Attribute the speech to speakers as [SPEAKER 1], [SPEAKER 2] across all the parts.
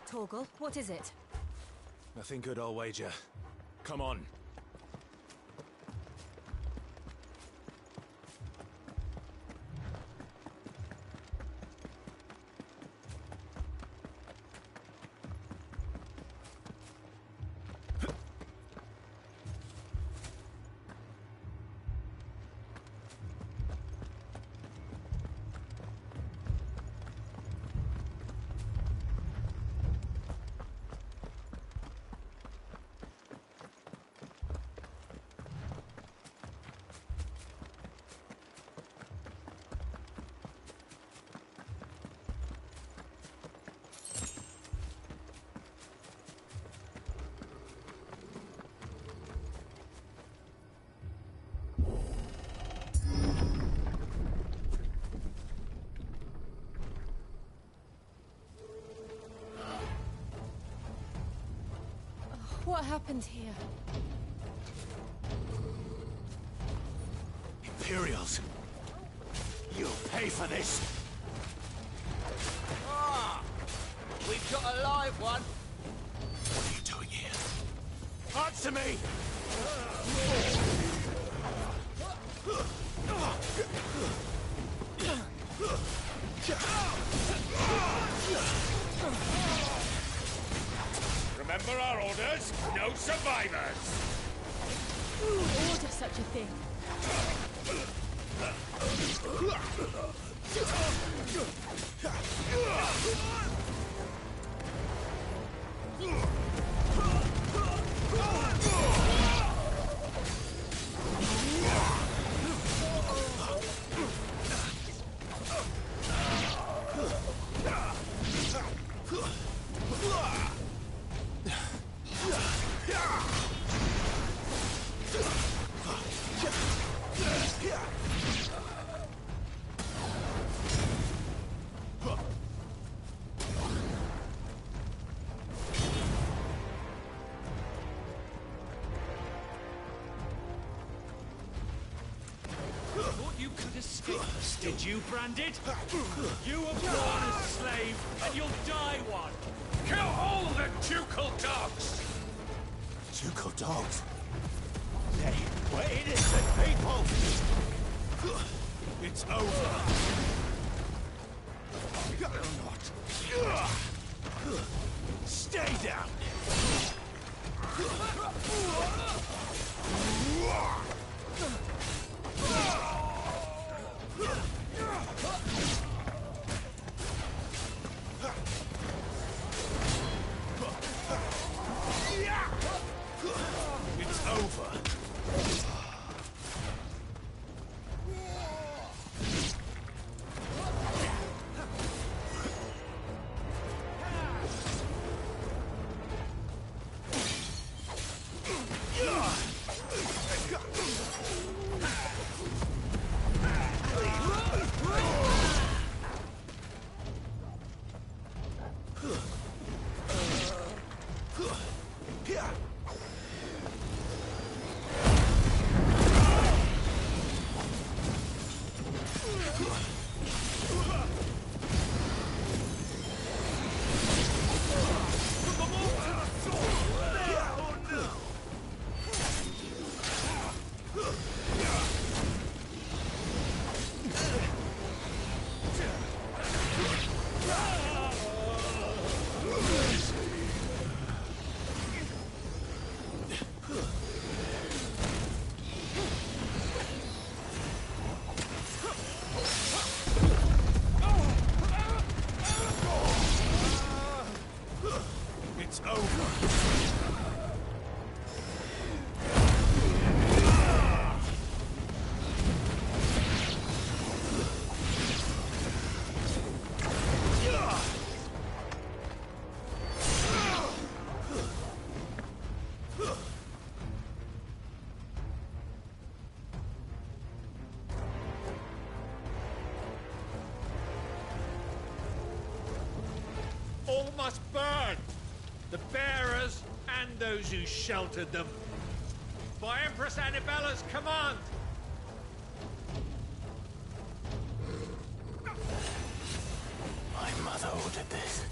[SPEAKER 1] Torgal, what is it?
[SPEAKER 2] Nothing good, I'll wager. Come on.
[SPEAKER 1] What happened here?
[SPEAKER 2] Imperials! You'll pay for this!
[SPEAKER 3] Ah! We've got a live one!
[SPEAKER 2] What are you doing here? Answer me!
[SPEAKER 4] Remember our orders? No survivors!
[SPEAKER 1] Who would order such a thing?
[SPEAKER 4] You could escape us, did you, Branded? You were born a slave, and you'll die one! Kill all the ducal dogs!
[SPEAKER 2] Ducal dogs?
[SPEAKER 3] Hey, we're innocent people!
[SPEAKER 2] It's over!
[SPEAKER 3] Will not.
[SPEAKER 2] Stay down! It's over! It's over!
[SPEAKER 4] All must burn! The bearers and those who sheltered them. By Empress Annabella's command!
[SPEAKER 2] My mother ordered this.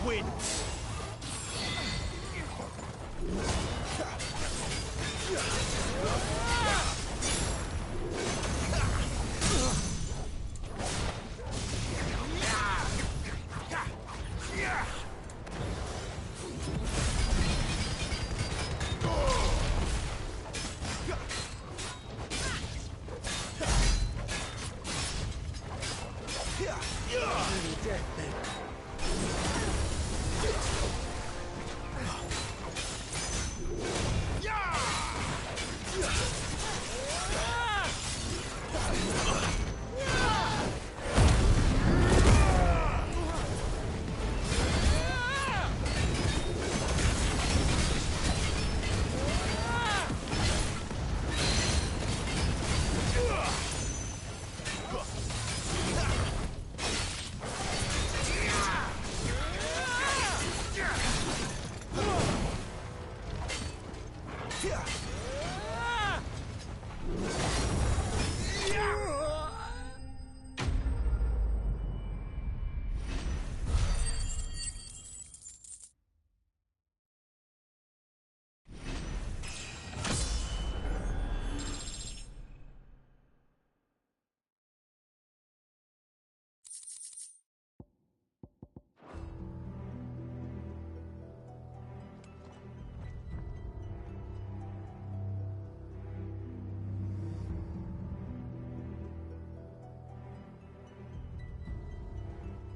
[SPEAKER 3] wins.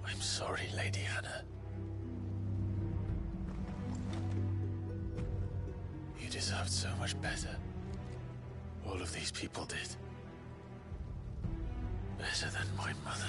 [SPEAKER 2] I'm sorry, Lady Hannah. You deserved so much better. All of these people did. Better than my mother.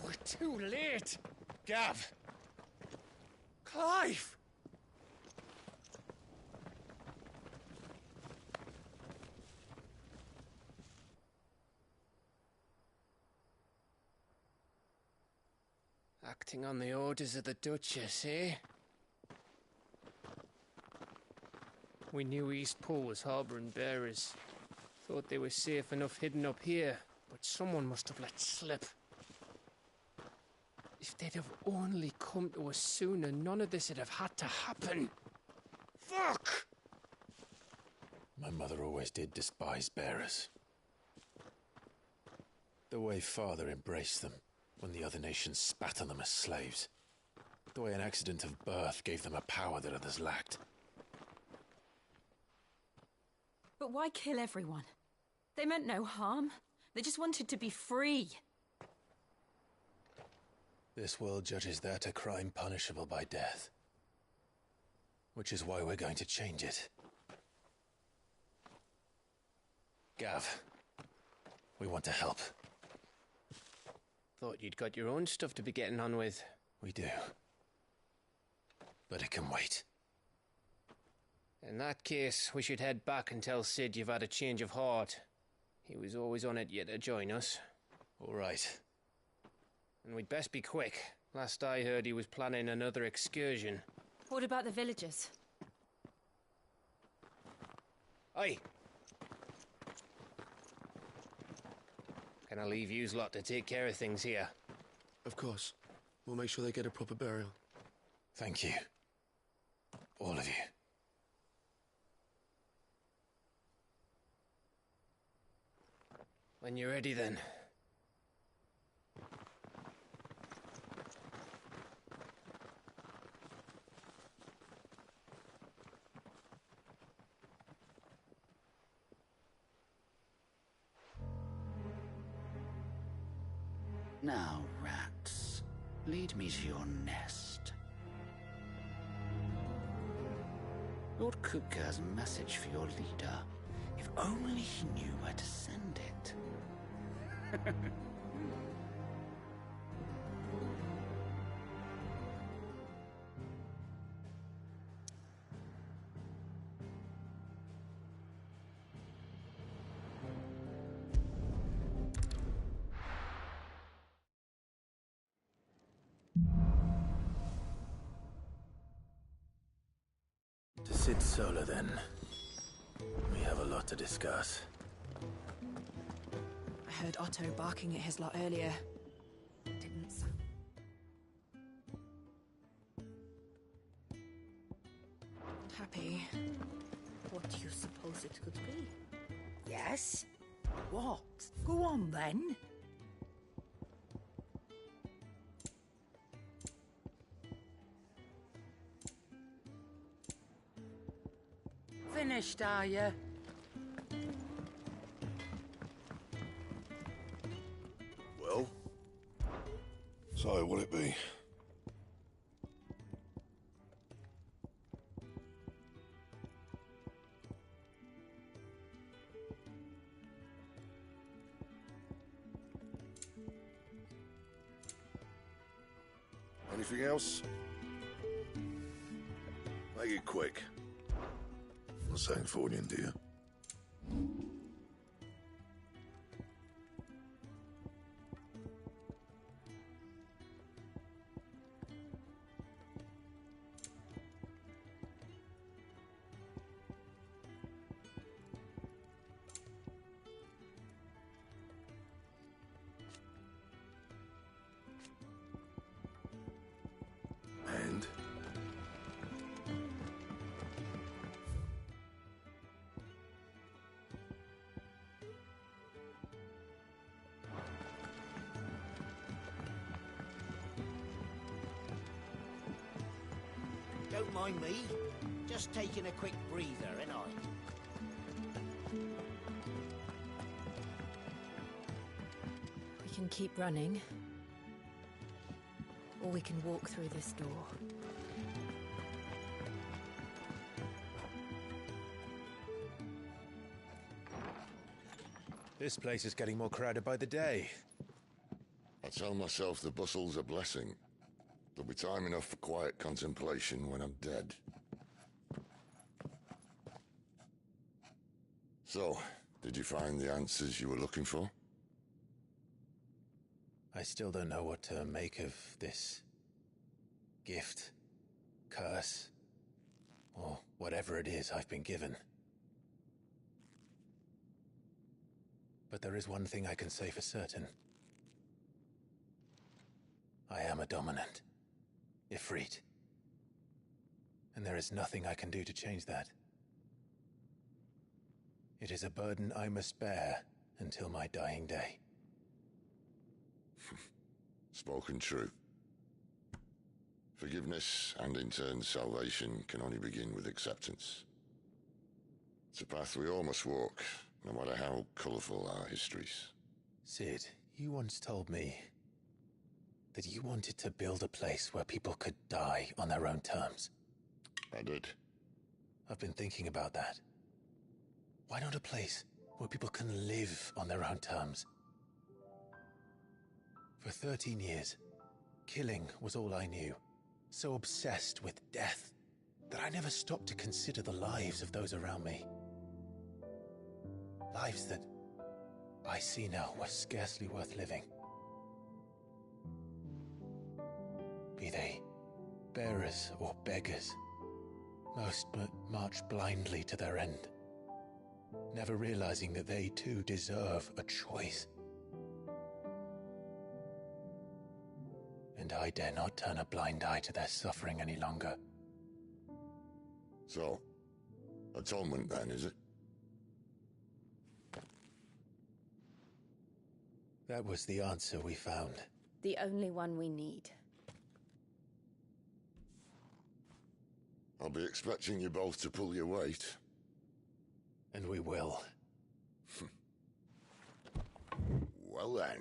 [SPEAKER 4] We're too late. Gav. Clive. Acting on the orders of the Duchess, eh? We knew East Pool was harbouring bearers. Thought they were safe enough hidden up here, but someone must have let slip. If they'd have only come to us sooner, none of this would have had to happen. Fuck!
[SPEAKER 2] My mother always did despise bearers. The way Father embraced them when the other nations spat on them as slaves. The way an accident of birth gave them a power that others lacked.
[SPEAKER 1] But why kill everyone? They meant no harm. They just wanted to be free.
[SPEAKER 2] This world judges that a crime punishable by death. Which is why we're going to change it. Gav, we want to help.
[SPEAKER 4] Thought you'd got your own stuff to be getting on with.
[SPEAKER 2] We do. But it can wait.
[SPEAKER 4] In that case, we should head back and tell Sid you've had a change of heart. He was always on it yet to join us.
[SPEAKER 2] All right.
[SPEAKER 4] And we'd best be quick. Last I heard, he was planning another excursion.
[SPEAKER 1] What about the villagers?
[SPEAKER 4] Aye. Can I leave yous lot to take care of things here?
[SPEAKER 5] Of course. We'll make sure they get a proper burial.
[SPEAKER 2] Thank you. All of you.
[SPEAKER 4] When you're ready, then.
[SPEAKER 6] Now, rats, lead me to your nest. Lord Kupka has a message for your leader. If only he knew where to send it.
[SPEAKER 2] Sit Sola, then. We have a lot to discuss.
[SPEAKER 1] I heard Otto barking at his lot earlier. Didn't sound... happy.
[SPEAKER 7] What do you suppose it could be? Yes? What? Go on, then. Finished, are you?
[SPEAKER 5] Well? So, what'll it be? Anything else? Make it quick. Not saying Fornian, do you? And?
[SPEAKER 3] Don't mind me. Just taking a quick breather, ain't I?
[SPEAKER 1] We can keep running. Or we can walk through this door.
[SPEAKER 2] This place is getting more crowded by the day.
[SPEAKER 8] I tell myself the bustle's a blessing. There'll be time enough for quiet contemplation when I'm dead. So, did you find the answers you were looking for?
[SPEAKER 2] I still don't know what to make of this gift, curse, or whatever it is I've been given. But there is one thing I can say for certain. I am a dominant, Ifrit. And there is nothing I can do to change that. It is a burden I must bear until my dying day.
[SPEAKER 8] Spoken true. Forgiveness, and in turn salvation, can only begin with acceptance. It's a path we all must walk, no matter how colourful our histories.
[SPEAKER 2] Sid, you once told me that you wanted to build a place where people could die on their own terms.
[SPEAKER 8] I did.
[SPEAKER 2] I've been thinking about that. Why not a place where people can live on their own terms? For 13 years, killing was all I knew. So obsessed with death that I never stopped to consider the lives of those around me. Lives that I see now were scarcely worth living. Be they bearers or beggars, most march blindly to their end, never realizing that they too deserve a choice. And I dare not turn a blind eye to their suffering any longer.
[SPEAKER 8] So, atonement then, is it?
[SPEAKER 2] That was the answer we found.
[SPEAKER 9] The only one we need.
[SPEAKER 8] I'll be expecting you both to pull your weight.
[SPEAKER 2] And we will.
[SPEAKER 8] Well then,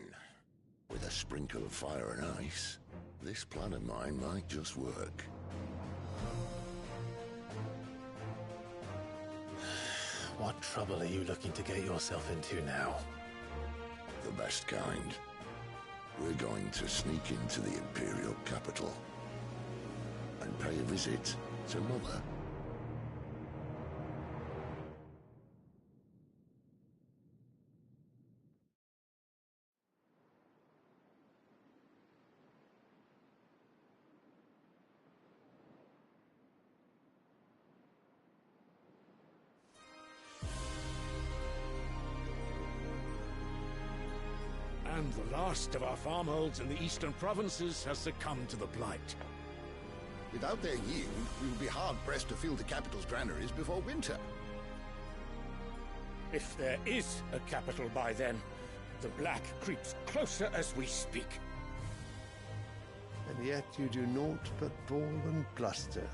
[SPEAKER 8] with a sprinkle of fire and ice, this plan of mine might just work.
[SPEAKER 2] What trouble are you looking to get yourself into now?
[SPEAKER 8] The best kind. We're going to sneak into the Imperial capital and pay a visit to Mother.
[SPEAKER 10] and the last of our farmholds in the eastern provinces has succumbed to the blight.
[SPEAKER 8] Without their yield, we will be hard-pressed to fill the capital's granaries before winter.
[SPEAKER 10] If there is a capital by then, the black creeps closer as we speak.
[SPEAKER 11] And yet you do naught but bawl and bluster.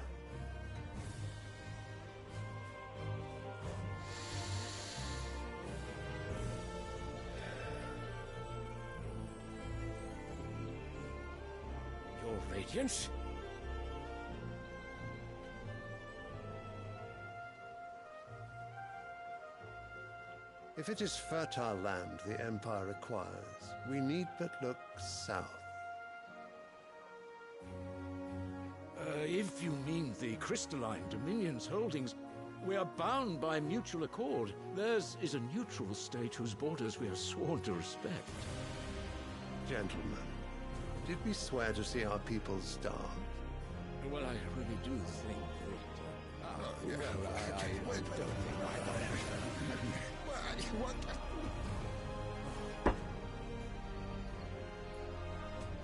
[SPEAKER 10] Your Radiance?
[SPEAKER 11] If it is fertile land the Empire requires, we need but look south.
[SPEAKER 10] If you mean the crystalline Dominion's holdings, we are bound by mutual accord. Theirs is a neutral state whose borders we are sworn to respect.
[SPEAKER 11] Gentlemen, did we swear to see our people starve?
[SPEAKER 10] Well, I really do think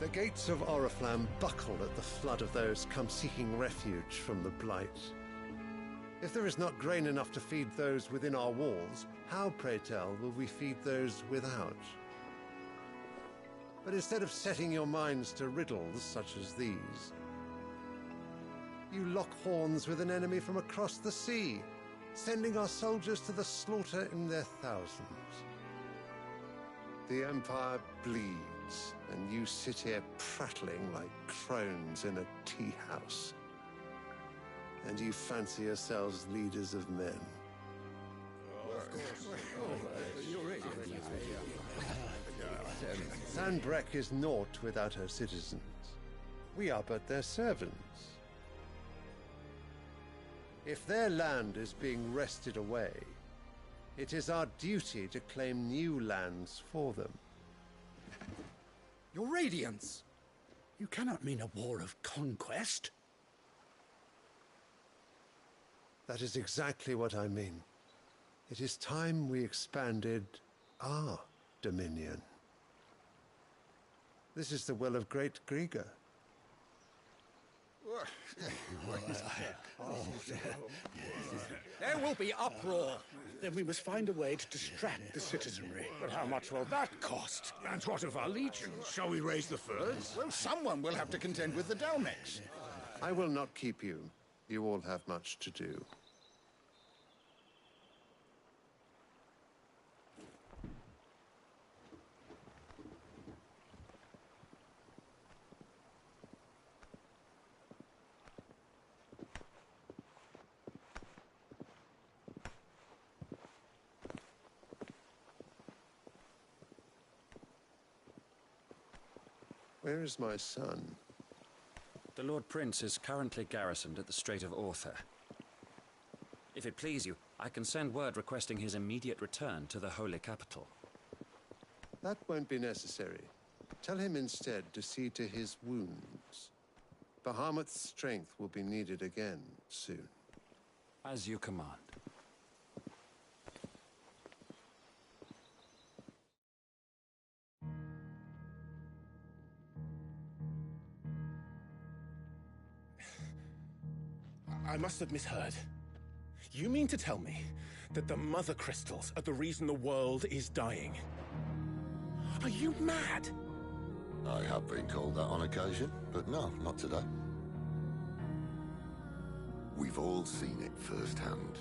[SPEAKER 11] The gates of Oriflamme buckle at the flood of those come seeking refuge from the blight. If there is not grain enough to feed those within our walls, how, pray tell, will we feed those without? But instead of setting your minds to riddles such as these, you lock horns with an enemy from across the sea, sending our soldiers to the slaughter in their thousands. The Empire bleeds, and you sit here prattling like crones in a tea house. And you fancy yourselves leaders of men. Sanbreque is naught without her citizens. We are but their servants. If their land is being wrested away, it is our duty to claim new lands for them.
[SPEAKER 10] Your Radiance! You cannot mean a war of conquest.
[SPEAKER 11] That is exactly what I mean. It is time we expanded our dominion. This is the will of great Grieger.
[SPEAKER 10] There will be uproar. Then we must find a way to distract the citizenry. But how much will that cost? And what of our legions? Shall we raise the furs?
[SPEAKER 8] Well, someone will have to contend with the Dalmex.
[SPEAKER 11] I will not keep you. You all have much to do. Where is my son?
[SPEAKER 12] The Lord Prince is currently garrisoned at the Strait of Author. If it please you, I can send word requesting his immediate return to the Holy Capital.
[SPEAKER 11] That won't be necessary. Tell him instead to see to his wounds. Bahamut's strength will be needed again soon.
[SPEAKER 12] As you command.
[SPEAKER 5] I must have misheard. You mean to tell me that the Mother Crystals are the reason the world is dying? Are you mad?
[SPEAKER 8] I have been called that on occasion, but no, not today. We've all seen it firsthand.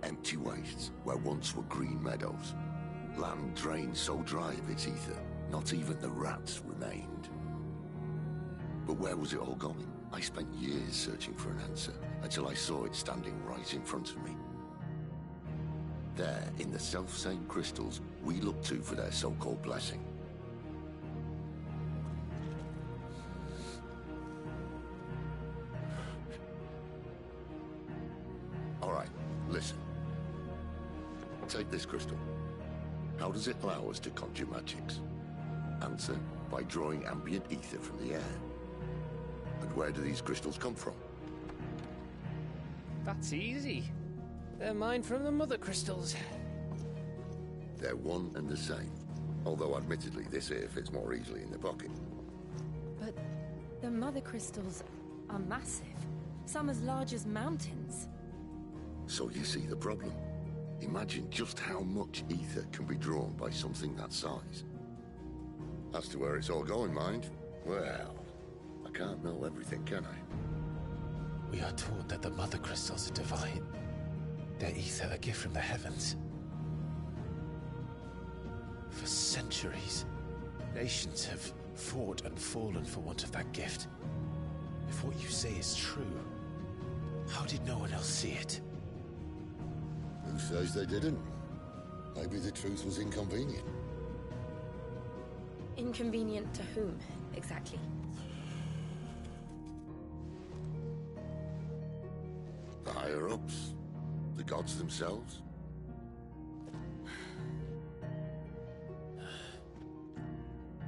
[SPEAKER 8] Empty wastes where once were green meadows. Land drained so dry of its ether, not even the rats remained. But where was it all going? I spent years searching for an answer, until I saw it standing right in front of me. There, in the self-same crystals we look to for their so-called blessing. All right, listen. Take this crystal. How does it allow us to conjure magics? Answer, by drawing ambient ether from the air. And where do these crystals come from?
[SPEAKER 13] That's easy. They're mined from the Mother Crystals.
[SPEAKER 8] They're one and the same. Although, admittedly, this here fits more easily in the pocket.
[SPEAKER 1] But the mother crystals are massive. Some as large as mountains.
[SPEAKER 8] So you see the problem. Imagine just how much ether can be drawn by something that size. As to where it's all going, mind, well, I can't know everything, can I?
[SPEAKER 2] We are taught that the mother crystals are divine. Their ether a gift from the heavens. For centuries, nations have fought and fallen for want of that gift. If what you say is true, how did no one else see it?
[SPEAKER 8] Who says they didn't? Maybe the truth was inconvenient.
[SPEAKER 1] Inconvenient to whom, exactly?
[SPEAKER 8] The higher-ups? The gods themselves?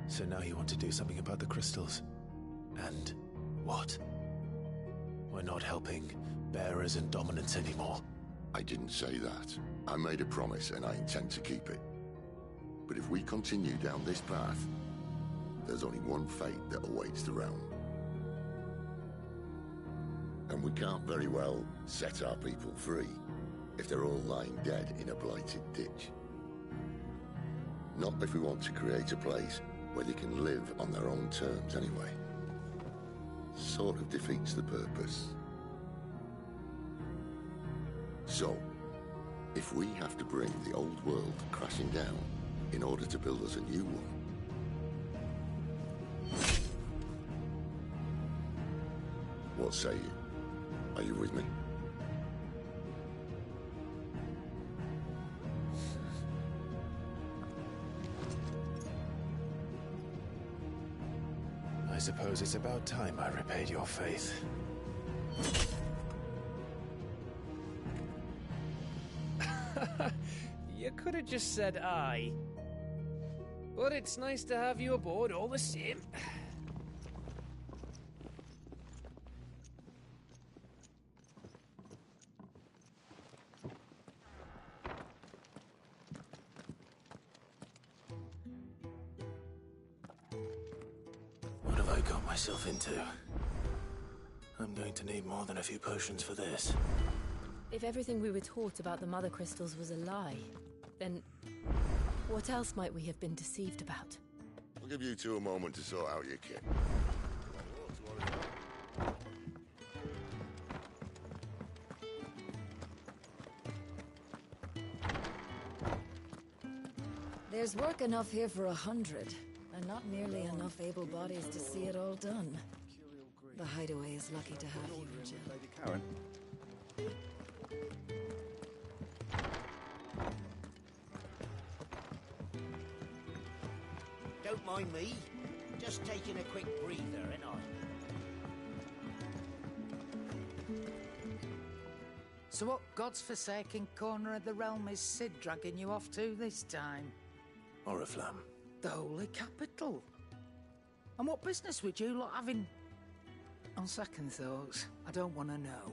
[SPEAKER 2] So now you want to do something about the crystals? And what? We're not helping bearers and dominants anymore.
[SPEAKER 8] I didn't say that. I made a promise and I intend to keep it. But if we continue down this path, there's only one fate that awaits the realm. And we can't very well set our people free if they're all lying dead in a blighted ditch. Not if we want to create a place where they can live on their own terms anyway. Sort of defeats the purpose. So, if we have to bring the old world crashing down in order to build us a new one, what say you? Are you with me?
[SPEAKER 2] I suppose it's about time I repaid your faith.
[SPEAKER 13] You could have just said aye. But it's nice to have you aboard all the same.
[SPEAKER 2] What have I got myself into? I'm going to need more than a few potions for this.
[SPEAKER 1] If everything we were taught about the mother crystals was a lie, then what else might we have been deceived about?
[SPEAKER 8] I'll give you two a moment to sort out your kit.
[SPEAKER 7] There's work enough here for 100, and not nearly enough able bodies to see it all done. The Hideaway is lucky to have you, Jill.
[SPEAKER 14] Lady Karen.
[SPEAKER 3] Don't mind me. Just taking a quick breather, ain't I?
[SPEAKER 7] So what God's forsaken corner of the realm is Sid dragging you off to this time?
[SPEAKER 2] Oriflamme.
[SPEAKER 7] The Holy Capital. And what business would you lot having? On second thoughts, I don't want to know.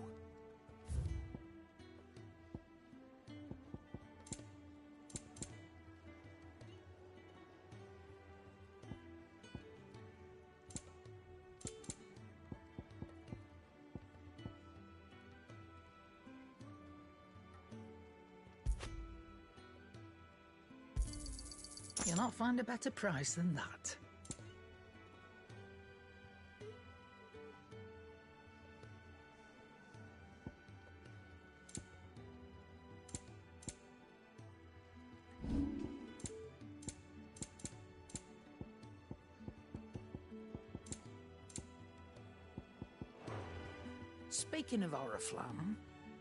[SPEAKER 7] You'll not find a better price than that. Speaking of Oriflamme,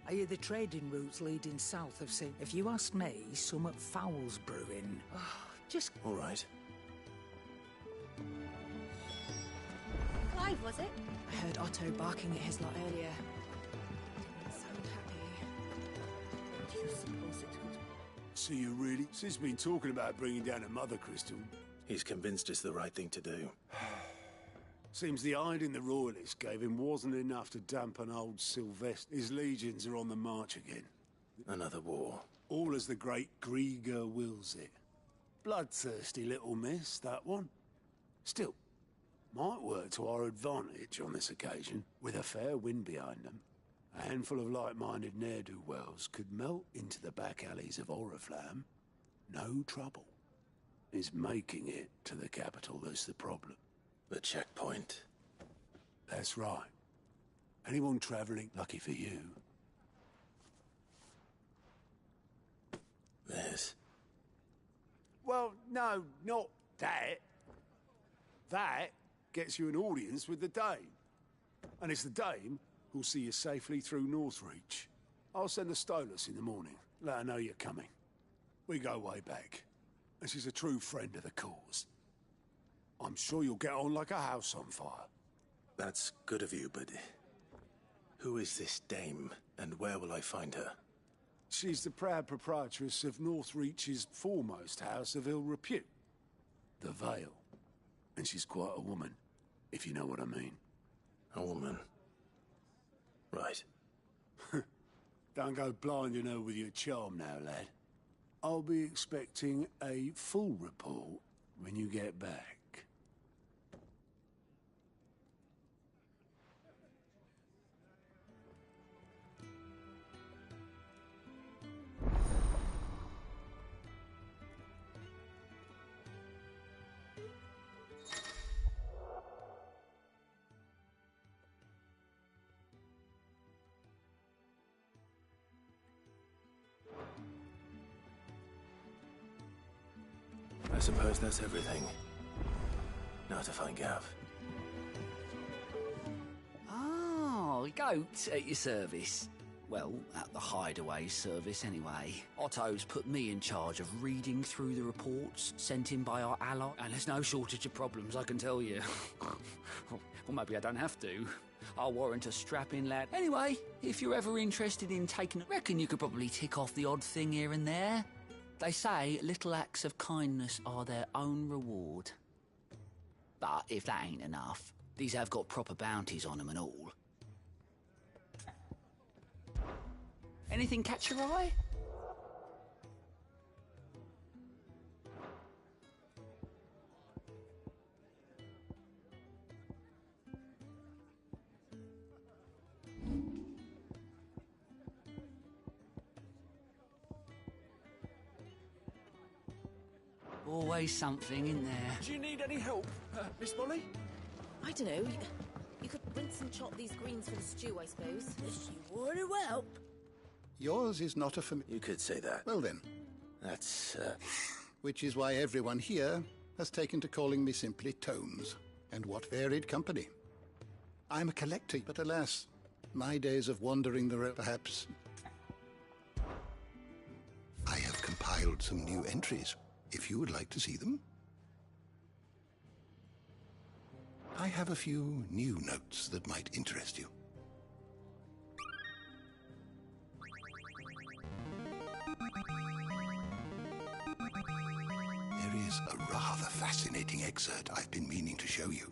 [SPEAKER 7] I hear the trading routes leading south have seen, if you ask me, some foul's brewing. Just...
[SPEAKER 2] All right.
[SPEAKER 15] Clive, was it?
[SPEAKER 16] I heard Otto barking at his lot earlier. Didn't sound happy.
[SPEAKER 15] What do you suppose it could be?
[SPEAKER 17] So you really... Sid's been talking about bringing down a mother crystal.
[SPEAKER 2] He's convinced it's the right thing to do.
[SPEAKER 17] Seems the hiding the royalists gave him wasn't enough to dampen old Sylvester. His legions are on the march again.
[SPEAKER 2] Another war.
[SPEAKER 17] All as the great Grieger wills it. Bloodthirsty little miss, that one. Still, might work to our advantage on this occasion. With a fair wind behind them, a handful of like-minded ne'er-do-wells could melt into the back alleys of Oriflamme. No trouble. It's making it to the capital that's the problem.
[SPEAKER 2] The checkpoint.
[SPEAKER 17] That's right. Anyone travelling, lucky for you.
[SPEAKER 2] This.
[SPEAKER 17] Well, no, not that. That gets you an audience with the Dame. And it's the Dame who'll see you safely through Northreach. I'll send the Stolas in the morning. Let her know you're coming. We go way back. And she's a true friend of the cause. I'm sure you'll get on like a house on fire.
[SPEAKER 2] That's good of you, but who is this Dame, and where will I find her?
[SPEAKER 17] She's the proud proprietress of Northreach's foremost house of ill repute, the Vale. And she's quite a woman, if you know what I mean.
[SPEAKER 2] A woman? Right.
[SPEAKER 17] Don't go blinding her with your charm now, lad. I'll be expecting a full report when you get back.
[SPEAKER 2] I suppose that's everything. Now to find Gav.
[SPEAKER 6] Oh, goat at your service. Well, at the Hideaway service anyway. Otto's put me in charge of reading through the reports sent in by our ally, and there's no shortage of problems, I can tell you. Well, maybe I don't have to. I'll warrant a strapping lad. Anyway, if you're ever interested in taking... reckon you could probably tick off the odd thing here and there. They say little acts of kindness are their own reward. But if that ain't enough, these have got proper bounties on them and all. Anything catch your eye? Always something in there.
[SPEAKER 4] Do you need any help, Miss Molly?
[SPEAKER 1] I don't know. You could rinse and chop these greens for the stew, I suppose.
[SPEAKER 7] You would help.
[SPEAKER 14] Yours is not a
[SPEAKER 2] You could say that.
[SPEAKER 14] Well then.
[SPEAKER 2] That's,
[SPEAKER 14] Which is why everyone here has taken to calling me simply Tomes. And what varied company. I'm a collector, but alas, my days of wandering the road, perhaps. I have compiled some new entries, if you would like to see them. I have a few new notes that might interest you. There is a rather fascinating excerpt I've been meaning to show you.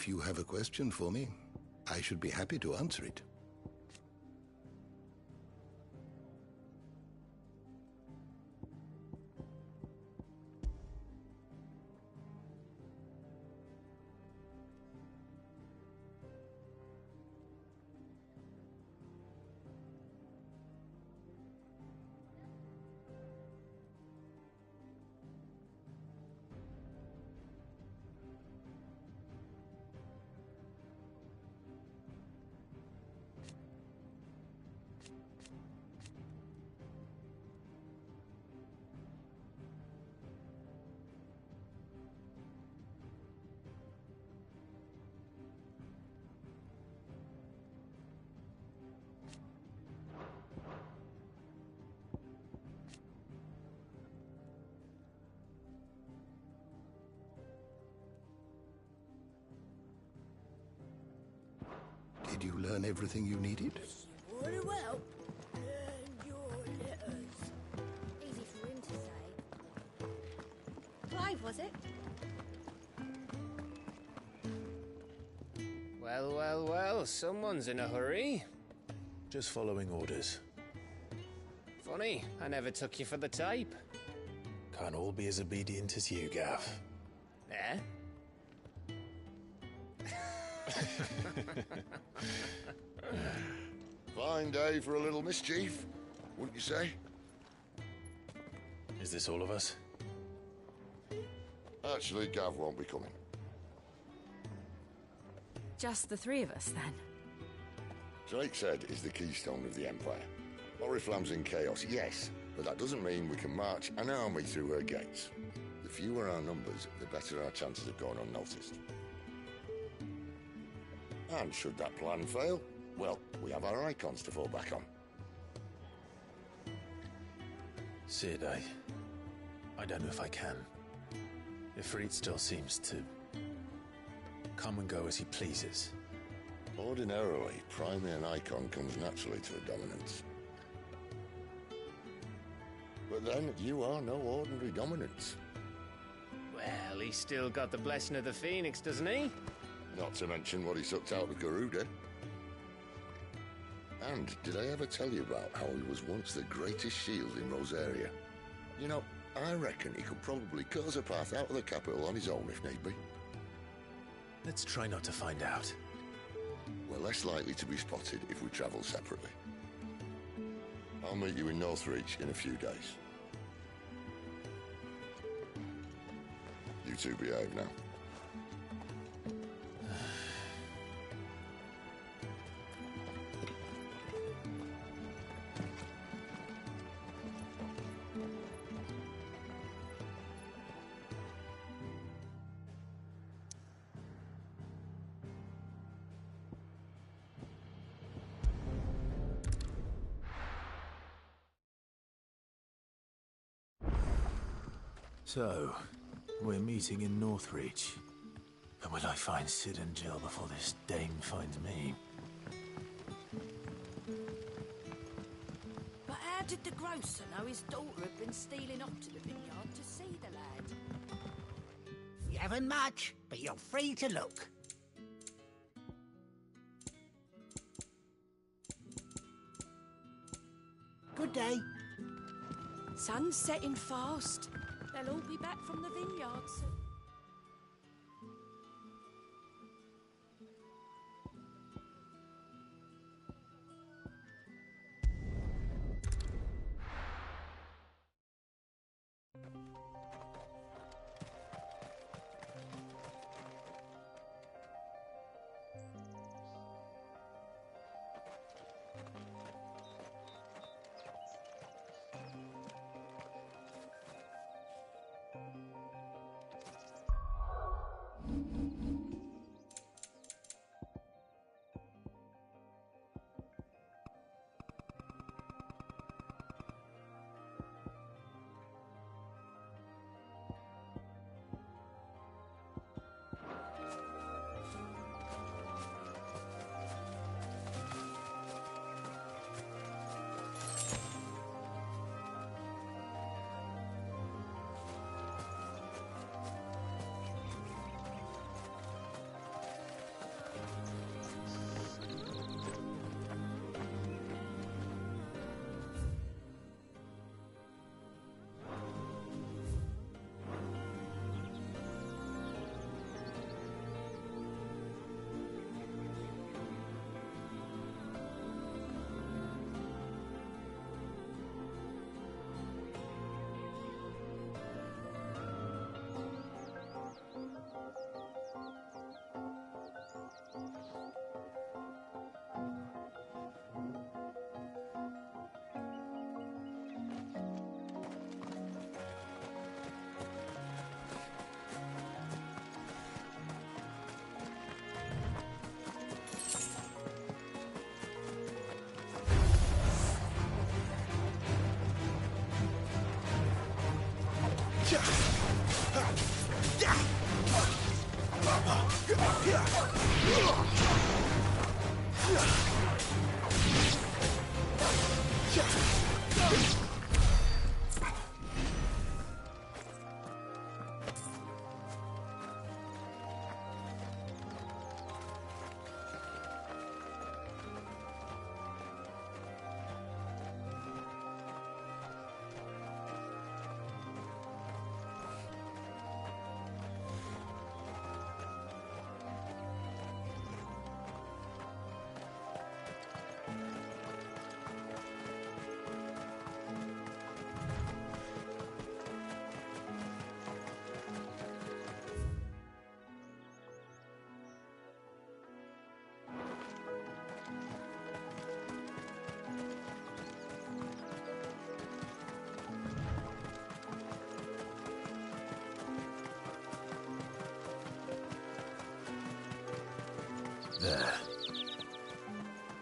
[SPEAKER 14] If you have a question for me, I should be happy to answer it. Did you learn everything you needed?
[SPEAKER 15] Very well. Learn your letters.
[SPEAKER 9] Easy for him to say. Clive, was it?
[SPEAKER 13] Well, well, well, someone's in a hurry.
[SPEAKER 2] Just following orders.
[SPEAKER 13] Funny, I never took you for the type.
[SPEAKER 2] Can't all be as obedient as you, Gav.
[SPEAKER 13] Eh?
[SPEAKER 8] Fine day for a little mischief, wouldn't you say?
[SPEAKER 2] Is this all of us?
[SPEAKER 8] Actually, Gav won't be coming.
[SPEAKER 1] Just the three of us, then?
[SPEAKER 8] Drake's Head is the keystone of the Empire. Oriflamme's in chaos, yes, but that doesn't mean we can march an army through her gates. The fewer our numbers, the better our chances of going unnoticed. And should that plan fail, well, we have our icons to fall back on.
[SPEAKER 2] Sid, I don't know if I can. Ifrit still seems to come and go as he pleases.
[SPEAKER 8] Ordinarily, priming an icon comes naturally to a dominance. But then, you are no ordinary dominance.
[SPEAKER 13] Well, he's still got the blessing of the Phoenix, doesn't he?
[SPEAKER 8] Not to mention what he sucked out of Garuda. And did I ever tell you about how he was once the greatest shield in Rosaria? You know, I reckon he could probably cut us a path out of the capital on his own if need be.
[SPEAKER 2] Let's try not to find out.
[SPEAKER 8] We're less likely to be spotted if we travel separately. I'll meet you in Northreach in a few days. You two behave now.
[SPEAKER 2] So, we're meeting in Northreach. But will I find Sid and Jill before this dame finds me?
[SPEAKER 15] But how did the grocer know his daughter had been stealing off to the vineyard to see the lad?
[SPEAKER 3] You haven't much, but you're free to look. Good day.
[SPEAKER 15] Sun's setting fast. They'll all be back from the vineyard soon.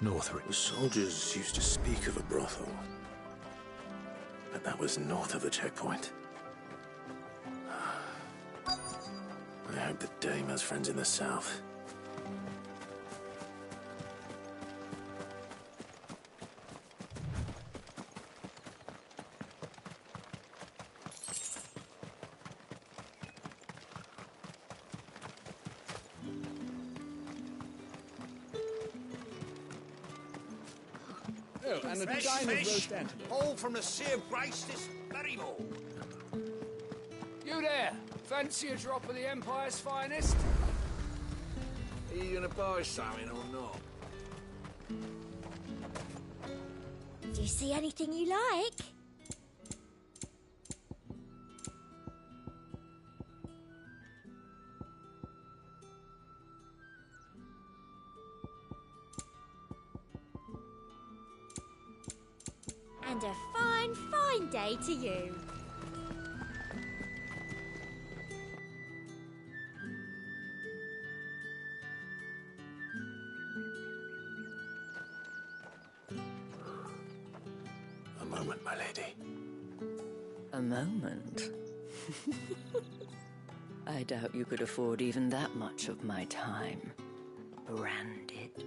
[SPEAKER 2] Northridge.
[SPEAKER 18] The soldiers used to speak of a brothel, but that was north of the checkpoint. I hope the dame has friends in the south.
[SPEAKER 10] Oh, and a
[SPEAKER 3] Fresh
[SPEAKER 10] design of
[SPEAKER 3] fish,
[SPEAKER 10] roast antelope.
[SPEAKER 3] all from the Sea of Grace this very morning.
[SPEAKER 13] You there? Fancy a drop of the Empire's finest?
[SPEAKER 10] Are you gonna buy something or not?
[SPEAKER 9] Do you see anything you like? And a fine, fine day to you.
[SPEAKER 18] A moment, my lady.
[SPEAKER 19] A moment? I doubt you could afford even that much of my time. Branded.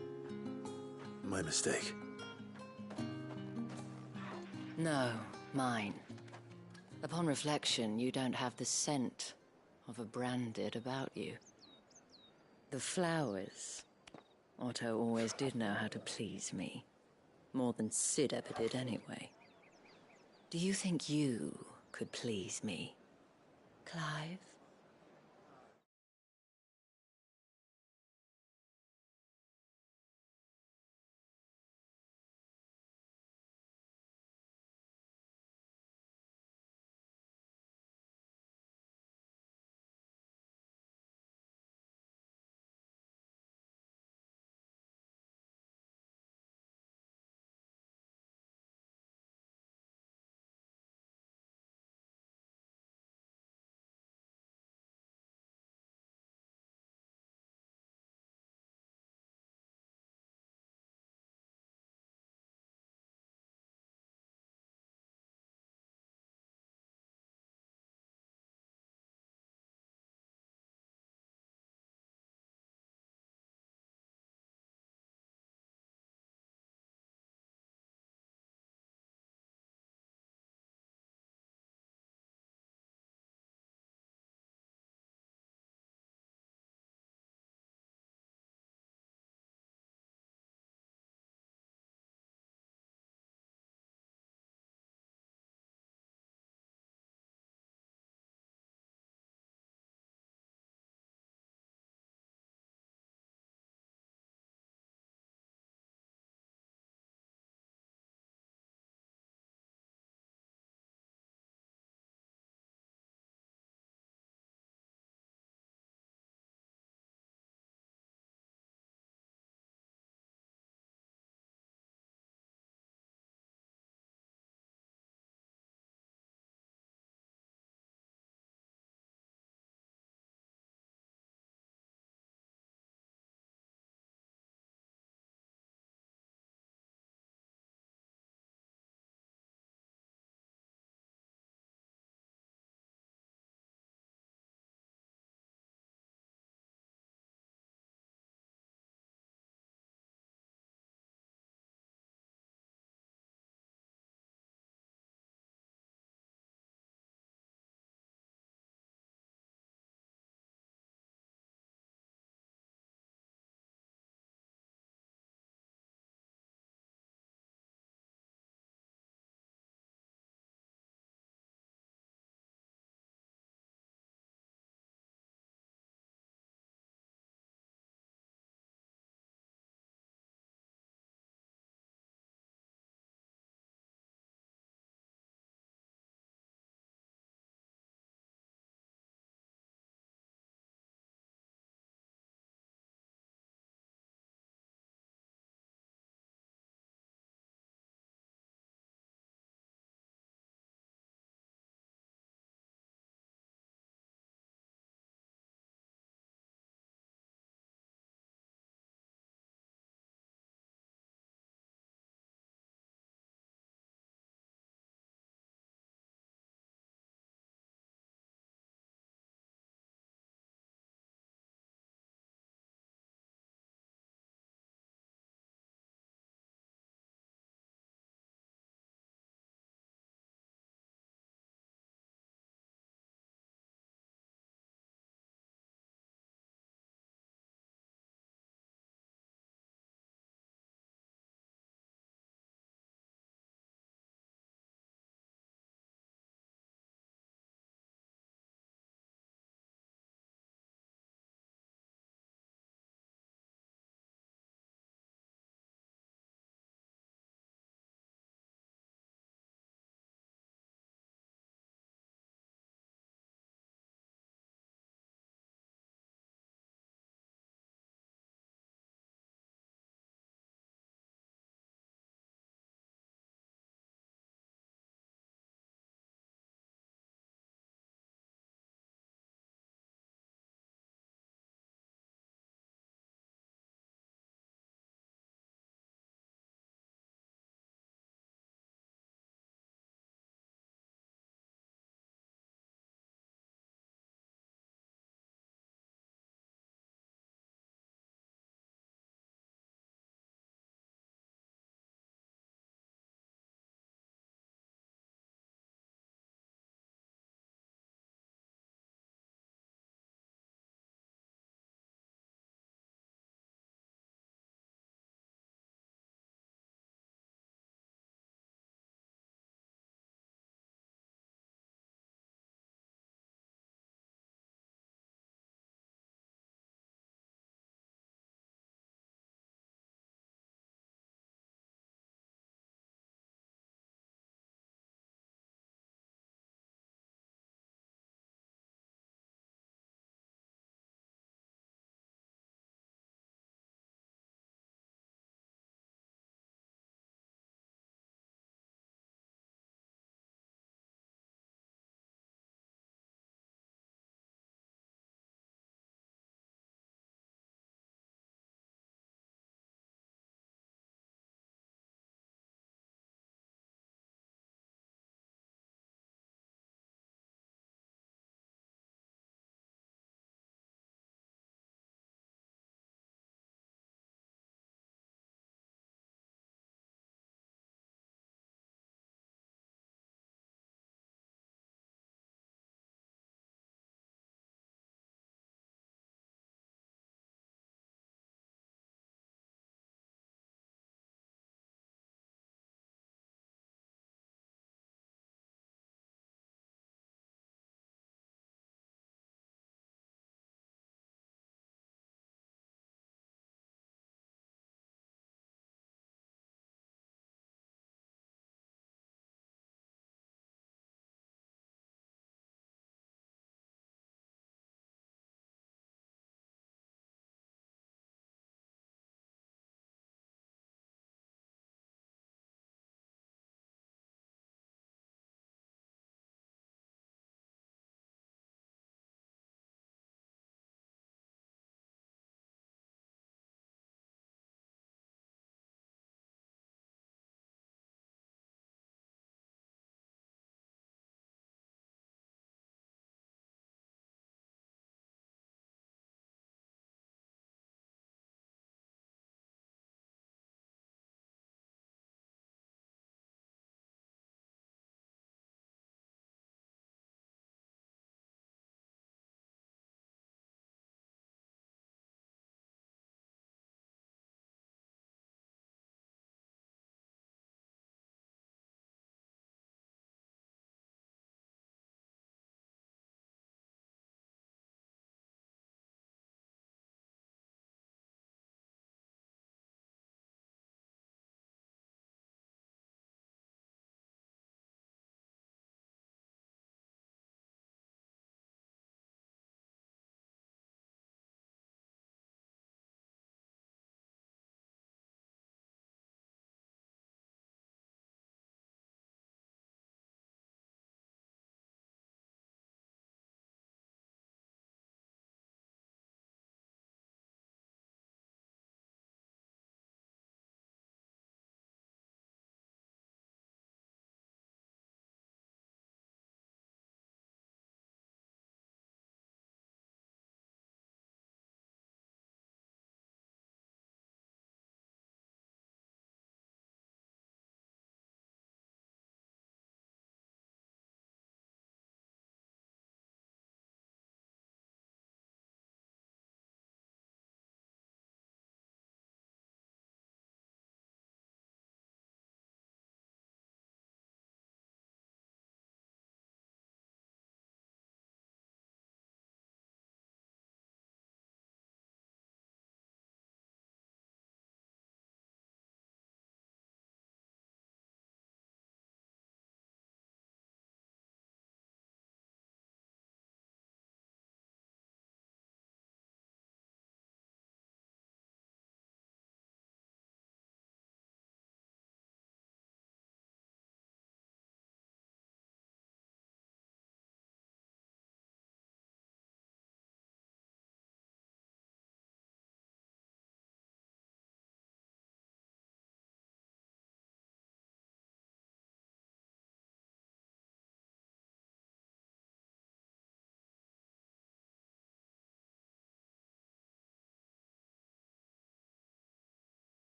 [SPEAKER 18] My mistake.
[SPEAKER 19] No, mine. Upon reflection, you don't have the scent of a branded about you. The flowers. Otto always did know how to please me. More than Sid ever did anyway. Do you think you could please me, Clive?